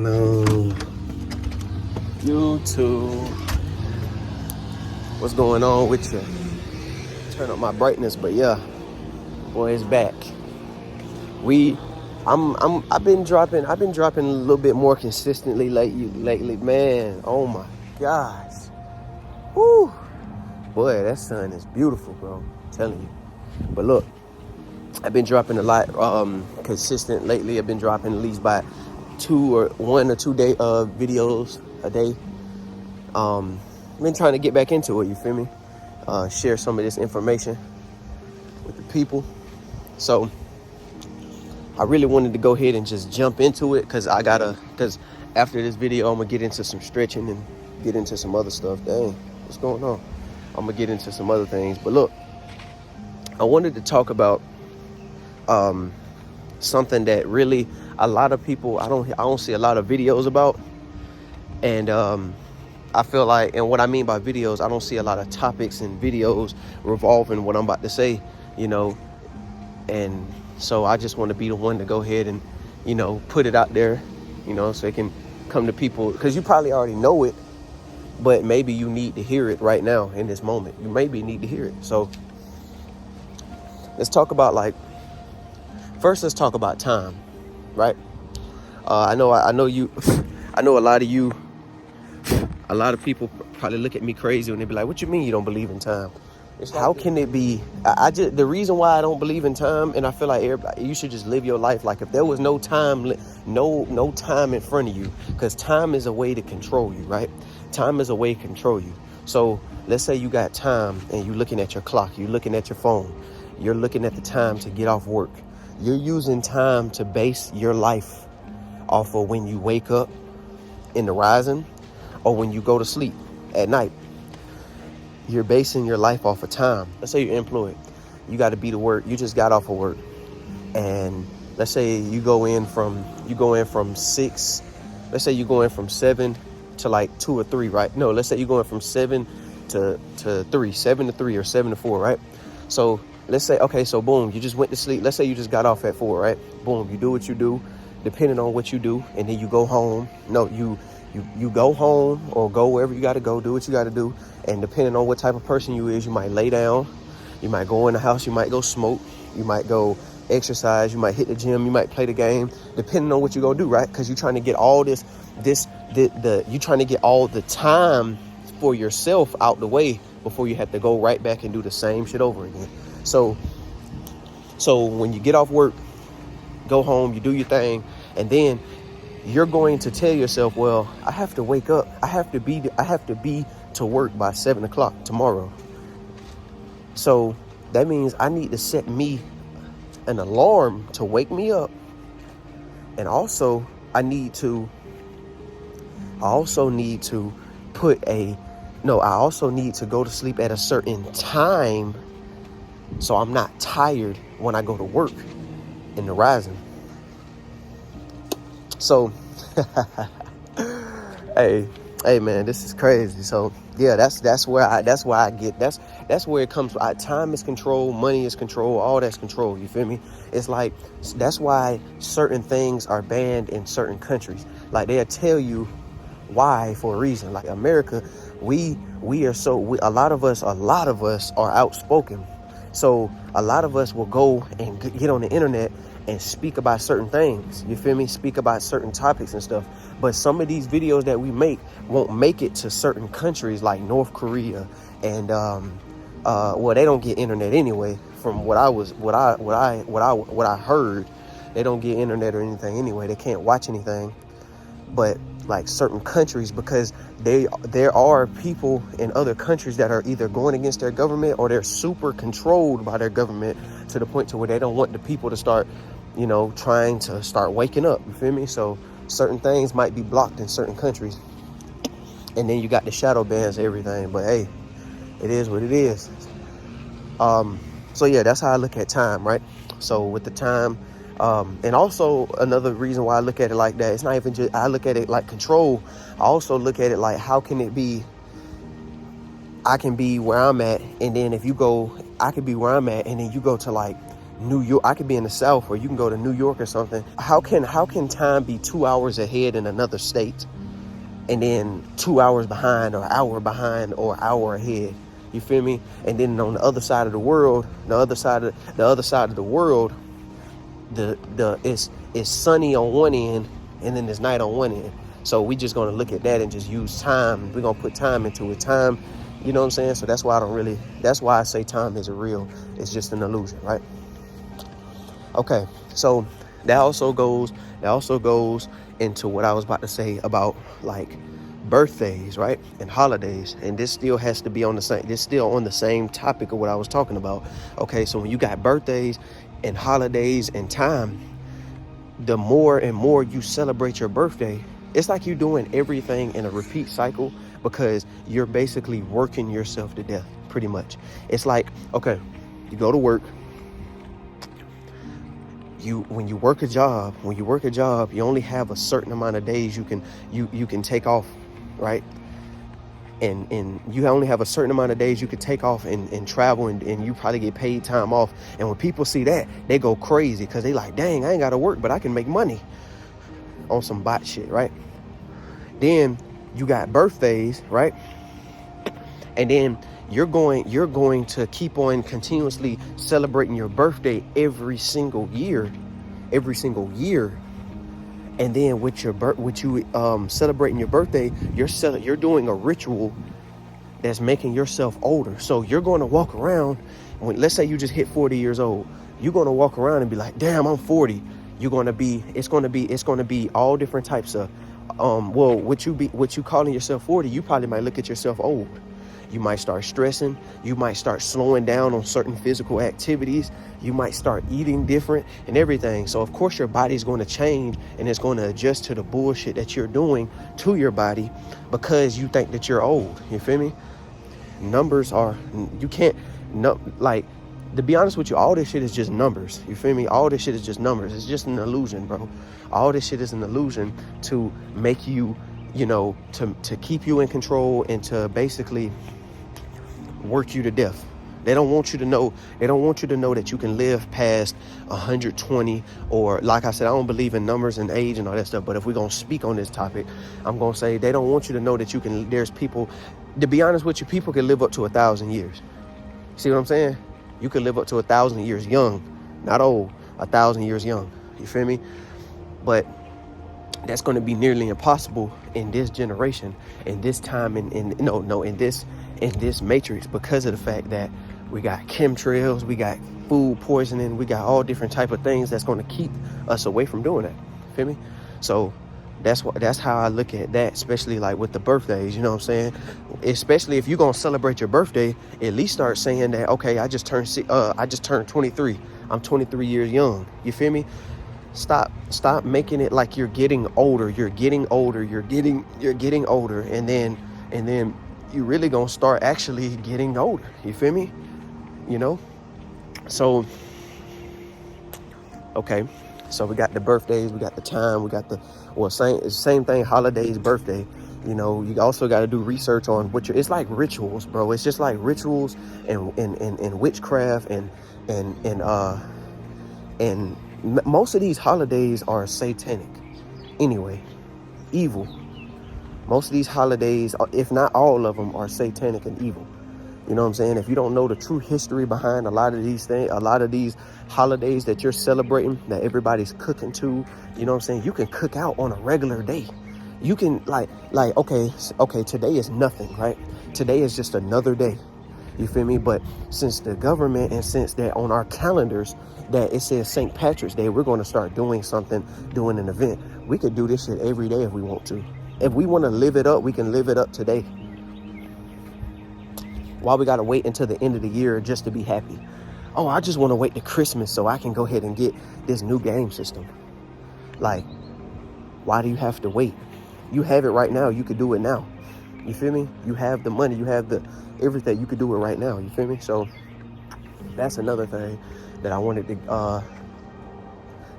going on, YouTube? What's going on with you? Turn up my brightness, but yeah, boy, it's back. I've been dropping a little bit more consistently lately, man. Oh my gosh, whoo, boy, that sun is beautiful, bro. I'm telling you. But look, I've been dropping a lot consistent lately. I've been dropping at least by 1 or 2 day videos a day. Been trying to get back into it, you feel me? Share some of this information with the people. So I really wanted to go ahead and just jump into it because after this video I'm gonna get into some stretching and get into some other stuff. Dang, what's going on? I'm gonna get into some other things. But look, I wanted to talk about something that really a lot of people I don't see a lot of videos about, and I feel like, and what I mean by videos, I don't see a lot of topics and videos revolving what I'm about to say, you know, and so I just want to be the one to go ahead and, you know, put it out there, you know, so it can come to people, because you probably already know it, but maybe you need to hear it right now in this moment. You maybe need to hear it. So let's talk about first let's talk about time, right? I know a lot of people probably look at me crazy when they be like, what you mean you don't believe in time? How can it be? The reason why I don't believe in time, and I feel like you should just live your life like if there was no time, no time in front of you, because time is a way to control you, right? Time is a way to control you. So let's say you got time and you're looking at your clock, you're looking at your phone, you're looking at the time to get off work. You're using time to base your life off of when you wake up in the rising or when you go to sleep at night. You're basing your life off of time. Let's say you're employed. You got to be to work. You just got off of work. And let's say you go in from 6. Let's say you're going from 7 to like 2 or 3, right? No, let's say you're going from 7 to 3, 7 to 3 or 7 to 4, right? So let's say, okay, so boom, you just went to sleep. Let's say you just got off at 4, right? Boom, you do what you do, depending on what you do. And then you go home. No, you go home or go wherever you got to go, do what you got to do. And depending on what type of person you is, you might lay down, you might go in the house, you might go smoke, you might go exercise, you might hit the gym, you might play the game, depending on what you gonna do, right? Because you're trying to get all you're trying to get all the time for yourself out the way before you have to go right back and do the same shit over again. So when you get off work, go home, you do your thing, and then you're going to tell yourself, well, I have to wake up. I have to be to work by 7 o'clock tomorrow. So that means I need to set me an alarm to wake me up. And also I also need to go to sleep at a certain time so I'm not tired when I go to work in the rising. So, hey man, this is crazy. So yeah, that's where it comes. Time is control, money is control, all that's control. You feel me? It's like, that's why certain things are banned in certain countries. Like they'll tell you why for a reason. Like America, a lot of us are outspoken. So a lot of us will go and get on the internet and speak about certain things, you feel me? Speak about certain topics and stuff. But some of these videos that we make won't make it to certain countries like North Korea and well, they don't get internet anyway. From what I heard, they don't get internet or anything anyway. They can't watch anything. But like certain countries, because there are people in other countries that are either going against their government or they're super controlled by their government to the point to where they don't want the people to start, you know, trying to start waking up. You feel me? So certain things might be blocked in certain countries. And then you got the shadow bans and everything. But hey, it is what it is. So yeah, that's how I look at time, right? So with the time, and also another reason why I look at it like that, it's not even just, I look at it like control. I also look at it like, how can it be, I can be where I'm at, and then if you go, I could be where I'm at, and then you go to like New York. I could be in the South, or you can go to New York or something. How can time be 2 hours ahead in another state, and then 2 hours behind, or hour behind, or hour ahead? You feel me? And then on the other side of the world, the other side of the world, it's sunny on one end, and then it's night on one end. So we just gonna look at that and just use time. We're gonna put time into it. Time, you know what I'm saying? So that's why I say time isn't real. It's just an illusion, right? Okay, so that also goes into what I was about to say about like birthdays, right? And holidays. And this still has to be on the same topic of what I was talking about. Okay, so when you got birthdays and holidays and time, the more and more you celebrate your birthday, it's like you're doing everything in a repeat cycle, because you're basically working yourself to death, pretty much. It's like, okay, you go to work. When you work a job, you only have a certain amount of days you can take off, right? And you only have a certain amount of days you could take off and travel, and you probably get paid time off. And when people see that, they go crazy, because they like, dang, I ain't got to work, but I can make money on some bot shit, right? Then you got birthdays, right? And then you're going to keep on continuously celebrating your birthday every single year. And then with you celebrating your birthday, you're doing a ritual that's making yourself older. So you're going to walk around, let's say you just hit 40 years old, you're going to walk around and be like, damn, I'm 40. It's going to be all different types of what you calling yourself 40, you probably might look at yourself old. You might start stressing. You might start slowing down on certain physical activities. You might start eating different and everything. So of course your body's going to change, and it's going to adjust to the bullshit that you're doing to your body, because you think that you're old. You feel me? Numbers are, you can't, no, like, to be honest with you, all this shit is just numbers. You feel me? All this shit is just numbers. It's just an illusion, bro. All this shit is an illusion to make you, to keep you in control, and to basically work you to death. They don't want you to know that you can live past 120, or, like I said, I don't believe in numbers and age and all that stuff, but if we're going to speak on this topic, I'm going to say they don't want you to know that there's people, to be honest with you, people can live up to 1,000 years. See what I'm saying? You can live up to 1,000 years young, not old, 1,000 years young. You feel me? But that's going to be nearly impossible in this generation, in this time, in this matrix, because of the fact that we got chemtrails, we got food poisoning, we got all different type of things that's going to keep us away from doing that. Feel me? So that's how I look at that, especially like with the birthdays, you know what I'm saying? Especially if you're going to celebrate your birthday, at least start saying that, okay, I just turned 23. I'm 23 years young. You feel me? Stop making it like you're getting older. You're getting older. And then you really going to start actually getting older. You feel me? So, okay. So we got the birthdays, we got the time, we got same thing, holidays, birthday. You also got to do research on it's like rituals, bro. It's just like rituals and witchcraft and most of these holidays are satanic. Anyway, evil. Most of these holidays, if not all of them, are satanic and evil. You know what I'm saying? If you don't know the true history behind a lot of these things, a lot of these holidays that you're celebrating, that everybody's cooking to, you know what I'm saying? You can cook out on a regular day. You can okay, today is nothing, right? Today is just another day. You feel me? But since the government, and since they're on our calendars that it says St. Patrick's Day, we're going to start doing an event. We could do this shit every day if we want to. If we want to live it up, we can live it up today. Why we got to wait until the end of the year just to be happy? Oh, I just want to wait to Christmas so I can go ahead and get this new game system. Like, why do you have to wait? You have it right now. You could do it now. You feel me? You have the money. You have everything. You could do it right now. You feel me? So that's another thing that I wanted to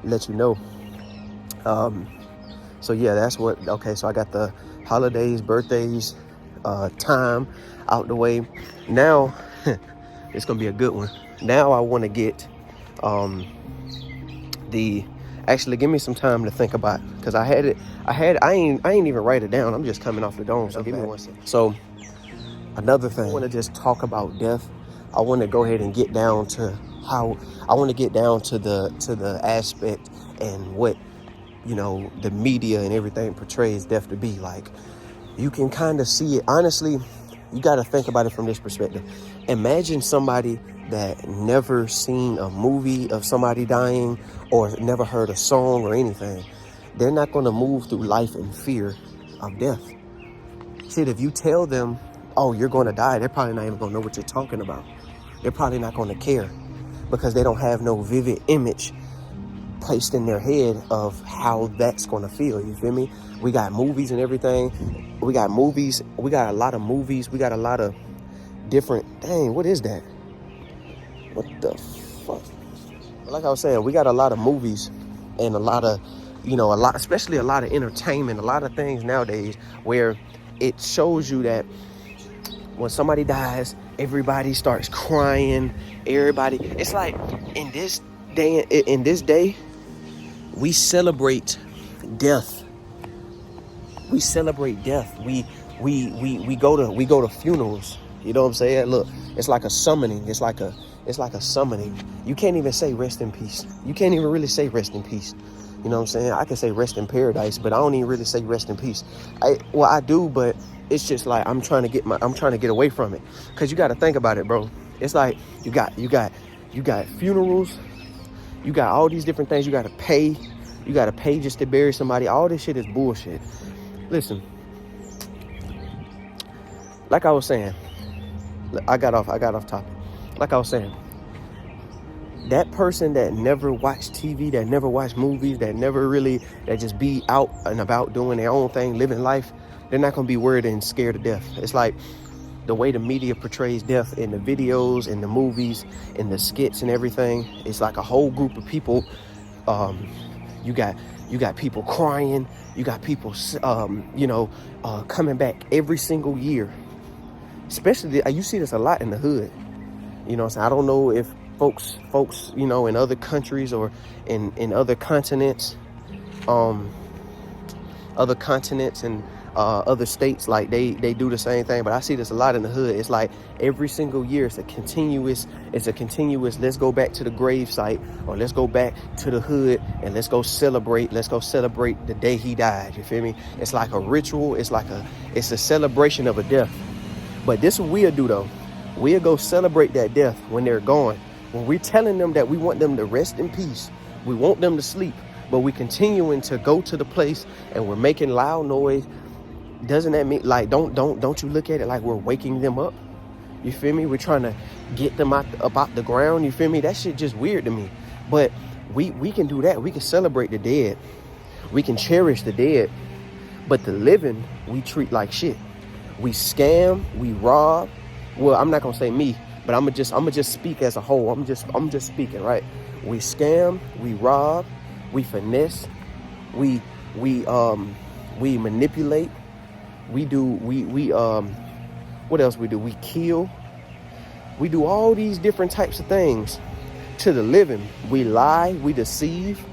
let you know. So yeah, that's okay. So I got the holidays, birthdays, time out the way. Now it's gonna be a good one. Now I want to get Actually, give me some time to think about it, because I ain't even write it down. I'm just coming off the dome, so give me 1 second. So another thing, I want to just talk about death. I want to go ahead and get down to the aspect and what, the media and everything portrays death to be. Like, you can kind of see it. Honestly, you got to think about it from this perspective. Imagine somebody that never seen a movie of somebody dying or never heard a song or anything. They're not going to move through life in fear of death. Shit, if you tell them, oh, you're going to die, they're probably not even going to know what you're talking about. They're probably not going to care, because they don't have no vivid image placed in their head of how that's going to feel. You feel me? We got movies and everything. We got movies. We got a lot of movies. We got a lot of different... Dang, what is that? What the fuck? Like I was saying, we got a lot of movies and a lot of, especially a lot of entertainment, a lot of things nowadays where it shows you that when somebody dies, everybody starts crying. Everybody, it's like in this day, we celebrate death. We celebrate death. We go to funerals. You know what I'm saying? Look, it's like a summoning. It's like a summoning. You can't even say rest in peace. You can't even really say rest in peace. You know what I'm saying? I can say rest in paradise, but I don't even really say rest in peace. I do, but it's just like I'm trying to get away from it. Cause you got to think about it, bro. It's like you got funerals. You got all these different things you got to pay. You got to pay just to bury somebody. All this shit is bullshit. Listen, like I was saying, I got off topic. Like I was saying, that person that never watched TV, that never watched movies, that just be out and about doing their own thing, living life, they're not going to be worried and scared to death. It's like the way the media portrays death in the videos, in the movies, in the skits and everything. It's like a whole group of people. You got people crying. You got people, coming back every single year. Especially, you see this a lot in the hood. You know what I'm saying? I don't know if folks, in other countries or in other continents and other states, like they do the same thing. But I see this a lot in the hood. It's like every single year it's a continuous, let's go back to the grave site, or let's go back to the hood and let's go celebrate the day he died. You feel me? It's like a ritual. It's a celebration of a death. But this is what we'll do though. We'll go celebrate that death when they're gone. When we're telling them that we want them to rest in peace, we want them to sleep, but we're continuing to go to the place and we're making loud noise. Doesn't that mean, like, don't you look at it like we're waking them up? You feel me? We're trying to get them up out the ground. You feel me? That shit just weird to me. But we can do that. We can celebrate the dead. We can cherish the dead. But the living, we treat like shit. We scam, we rob. Well, I'm not gonna say me, but I'm gonna just speak as a whole. I'm just speaking, right? We scam, we rob, we finesse, we manipulate. What else we do? We kill. We do all these different types of things to the living. We lie, we deceive.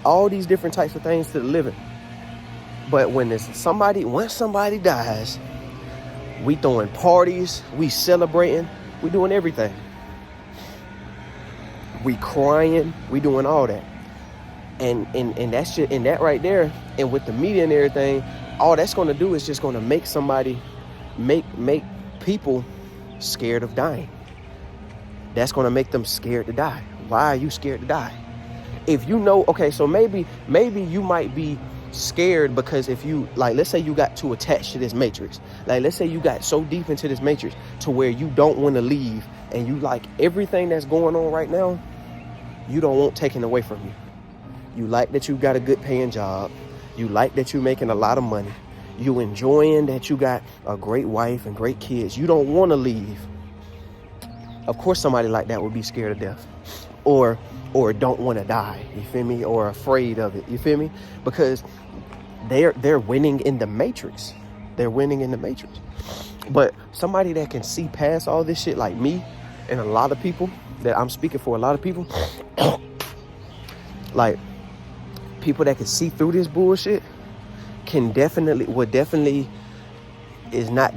All these different types of things to the living. But when somebody dies, we throwing parties, we celebrating, we doing everything. We crying, we doing all that. And that shit, and that right there, and with the media and everything, all that's gonna do is just gonna make people scared of dying. That's gonna make them scared to die. Why are you scared to die? If you know, okay, so maybe you might be scared because if you, like, let's say you got too attached to this matrix. Like, let's say you got so deep into this matrix to where you don't want to leave, and you like everything that's going on right now, you don't want taken away from you. You like that you got a good paying job. You like that you're making a lot of money. You enjoying that you got a great wife and great kids. You don't want to leave. Of course, somebody like that would be scared of death, or don't want to die. You feel me? Or afraid of it. You feel me? Because they're winning in the matrix. They're winning in the matrix. But somebody that can see past all this shit, like me, And a lot of people that I'm speaking for, a lot of people, like people that can see through this bullshit would definitely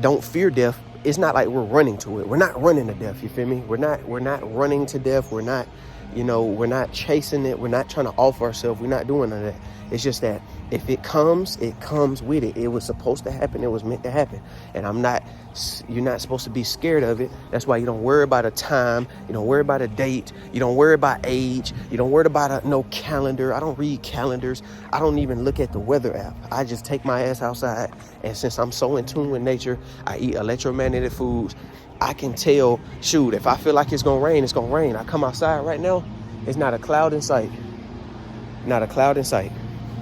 don't fear death. It's not like we're running to it. We're not running to death, you feel me? We're not running to death. We're not, we're not chasing it. We're not trying to off ourselves. We're not doing none of that. It's just that if it comes with it. It was supposed to happen. It was meant to happen. And you're not supposed to be scared of it. That's why you don't worry about a time. You don't worry about a date. You don't worry about age. You don't worry about no calendar. I don't read calendars. I don't even look at the weather app. I just take my ass outside. And since I'm so in tune with nature, I eat electromagnetic foods. I can tell, shoot, if I feel like it's going to rain, it's going to rain. I come outside right now. It's not a cloud in sight. Not a cloud in sight.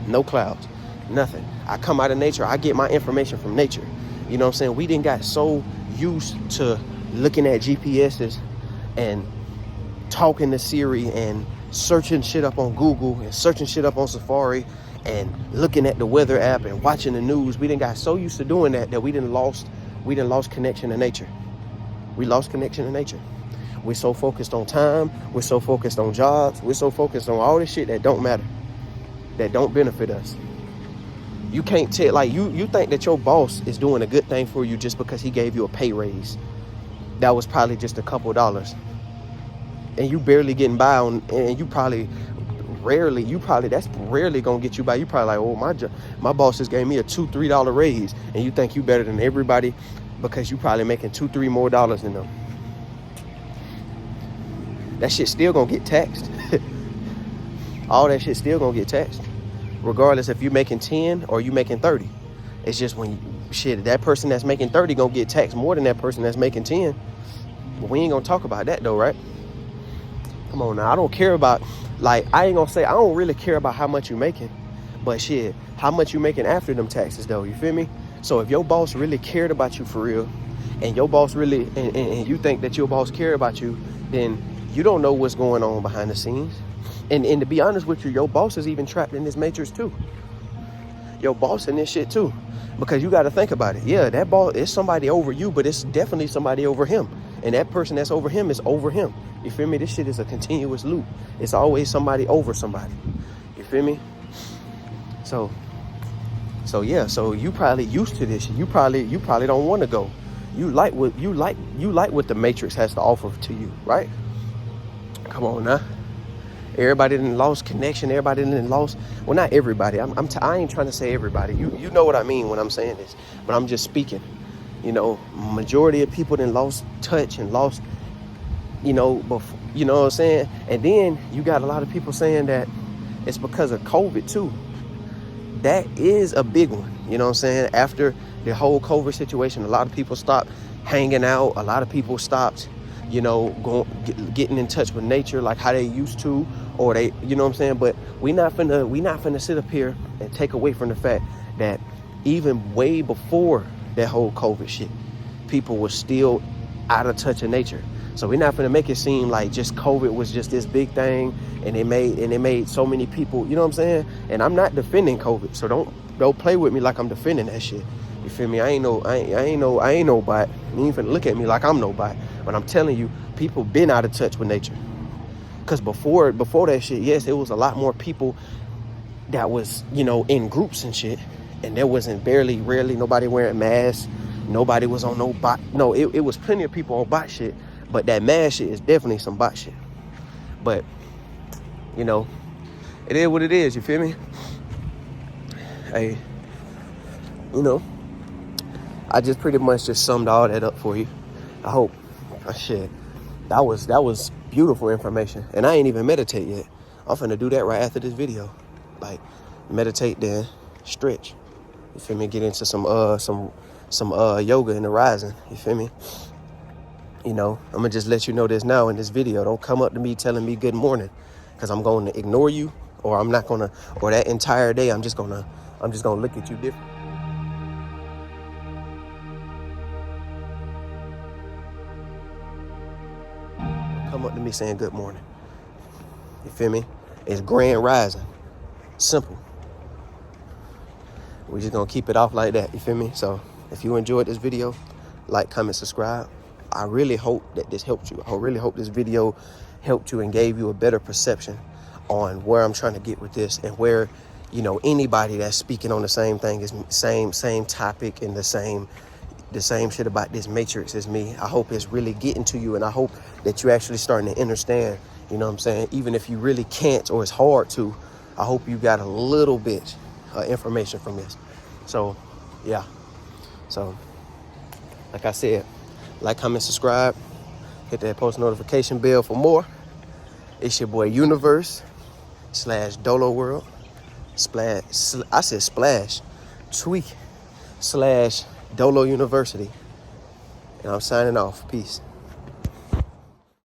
No clouds, nothing. I come out of nature. I get my information from nature. You know what I'm saying? We didn't got so used to looking at GPSs and talking to Siri and searching shit up on Google and searching shit up on Safari and looking at the weather app and watching the news. We didn't got so used to doing that we didn't lost connection to nature. We lost connection to nature. We're so focused on time. We're so focused on jobs. We're so focused on all this shit that don't matter, that don't benefit us. You can't tell, like, you think that your boss is doing a good thing for you just because he gave you a pay raise. That was probably just a couple dollars. And you barely getting by on, and that's rarely gonna get you by. You probably like, oh, my boss just gave me a $2-3 raise, and you think you better than everybody because you probably making $2-3 more than them. That shit still gonna get taxed. All that shit still gonna get taxed, regardless if you making 10 or you making 30. It's just that person that's making 30 gonna get taxed more than that person that's making 10. But we ain't gonna talk about that though, right? Come on now, I don't care about, I don't really care about how much you making, but shit, how much you making after them taxes though, you feel me? So if your boss really cared about you for real, and your boss really, and you think that your boss cared about you, then you don't know what's going on behind the scenes. And to be honest with you, your boss is even trapped in this matrix too. Your boss in this shit too. Because you got to think about it. Yeah, that boss is somebody over you, but it's definitely somebody over him. And that person that's over him is over him. You feel me? This shit is a continuous loop. It's always somebody over somebody. You feel me? So yeah, so you probably used to this. You probably don't want to go. You like what the matrix has to offer to you, right? Come on now. Everybody done lost connection. Everybody done lost. Well, not everybody. I ain't trying to say everybody. You know what I mean when I'm saying this. But I'm just speaking. Majority of people done lost touch and lost, before, you know what I'm saying? And then you got a lot of people saying that it's because of COVID too. That is a big one. You know what I'm saying? After the whole COVID situation, a lot of people stopped hanging out. A lot of people stopped, getting in touch with nature like how they used to, or they, you know what I'm saying? But we not finna sit up here and take away from the fact that even way before that whole COVID shit, people were still out of touch of nature. So we're not finna make it seem like just COVID was just this big thing and it made so many people, you know what I'm saying? And I'm not defending COVID, so don't play with me like I'm defending that shit. You feel me? I ain't no bot. You ain't finna look at me like I'm no bot. But I'm telling you, people been out of touch with nature. Cause before that shit, yes, it was a lot more people that was, in groups and shit. And there wasn't rarely nobody wearing masks. Nobody was on no bot. No, it was plenty of people on bot shit. But that mask shit is definitely some bot shit. But, it is what it is. You feel me? Hey, I just pretty much just summed all that up for you. I hope. Shit. That was beautiful information. And I ain't even meditate yet. I'm finna do that right after this video. Like, meditate, then stretch. You feel me? Get into some yoga in the rising. You feel me? I'm gonna just let you know this now in this video. Don't come up to me telling me good morning, because I'm going to ignore you, or I'm not gonna, or that entire day I'm just gonna look at you different. Come up to me saying good morning. You feel me? It's grand rising. Simple. We're just gonna keep it off like that. You feel me? So if you enjoyed this video, like, comment, subscribe. I really hope that this helped you. I really hope this video helped you and gave you a better perception on where I'm trying to get with this, and where, you know, anybody that's speaking on the same thing, is same topic, and the same shit about this matrix as me. I hope it's really getting to you, and I hope that you actually starting to understand, you know what I'm saying? Even if you really can't, or it's hard to, I hope you got a little bit of information from this. So, yeah. So, like I said, like, comment, subscribe, hit that post notification bell for more. It's your boy Universe / Dolo World Tweak / Dolo University. And I'm signing off. Peace.